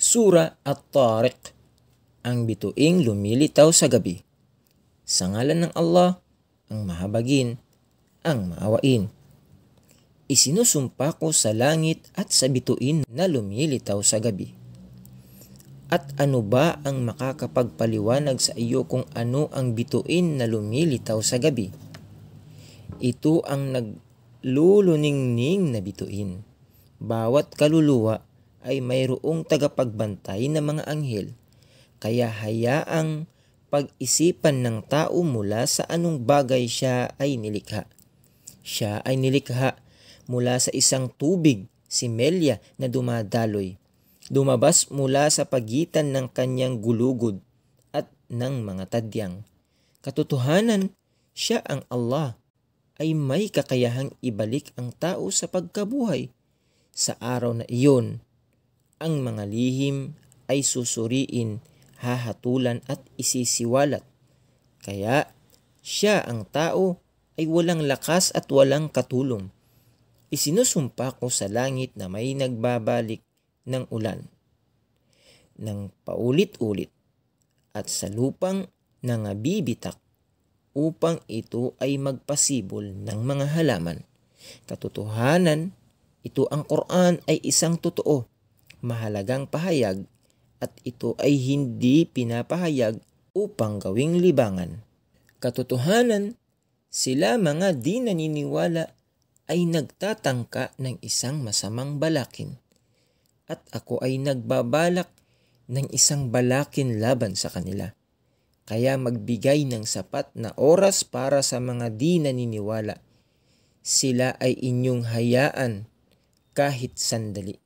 Sura At-Tariq, ang bituing lumilitaw sa gabi. Sa ngalan ng Allah, ang mahabagin, ang maawain. Isinusumpa ko sa langit at sa bituin na lumilitaw sa gabi. At ano ba ang makakapagpaliwanag sa iyo kung ano ang bituin na lumilitaw sa gabi? Ito ang nagluluningning na bituin. Bawat kaluluwa ay mayroong tagapagbantay na mga anghel, kaya hayaang pag-isipan ng tao mula sa anong bagay siya ay nilikha. Siya ay nilikha mula sa isang tubig, si Melya na dumadaloy. Lumabas mula sa pagitan ng kanyang gulugod at ng mga tadyang. Katotohanan, siya ang Allah ay may kakayahang ibalik ang tao sa pagkabuhay. Sa araw na iyon, ang mga lihim ay susuriin, hahatulan at isisiwalat. Kaya siya ang tao ay walang lakas at walang katulong. Isinusumpa ko sa langit na may nagbabalik ng ulan ng paulit-ulit at sa lupang nangabibitak upang ito ay magpasibol ng mga halaman. Katotohanan, ito ang Quran ay isang totoo, mahalagang pahayag at ito ay hindi pinapahayag upang gawing libangan. Katotohanan, sila mga di naniniwala ay nagtatangka ng isang masamang balakin at ako ay nagbabalak ng isang balakin laban sa kanila. Kaya magbigay ng sapat na oras para sa mga di naniniwala. Sila ay inyong hayaan kahit sandali.